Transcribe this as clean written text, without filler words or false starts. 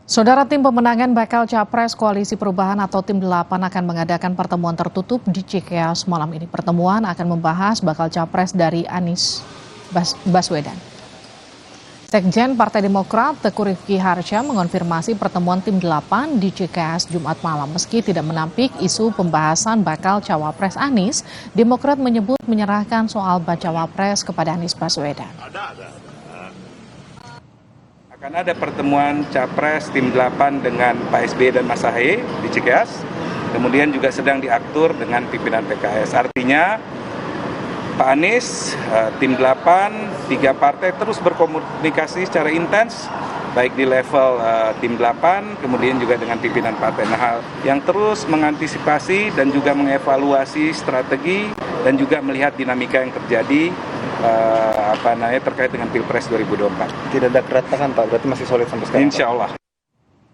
Saudara, tim pemenangan bakal Capres Koalisi Perubahan atau Tim 8 akan mengadakan pertemuan tertutup di Cikeas malam ini. Pertemuan akan membahas bakal Capres dari Anies Baswedan. Sekjen Partai Demokrat Teguh Rifki Harsha mengonfirmasi pertemuan Tim 8 di Cikeas Jumat malam. Meski tidak menampik isu pembahasan bakal Cawapres Anies, Demokrat menyebut menyerahkan soal bacawa pres kepada Anies Baswedan. Akan ada pertemuan Capres Tim 8 dengan Pak SBY dan Mas Ahaye di Cikeas. Kemudian juga sedang diatur dengan pimpinan PKS. Artinya Pak Anies, Tim 8, 3 partai terus berkomunikasi secara intens, baik di level Tim 8, kemudian juga dengan pimpinan partai. Nah, yang terus mengantisipasi dan juga mengevaluasi strategi dan juga melihat dinamika yang terjadi terkait dengan Pilpres 2024. Tidak ada keretakan Pak, berarti masih solid sampai sekarang? Insya Allah.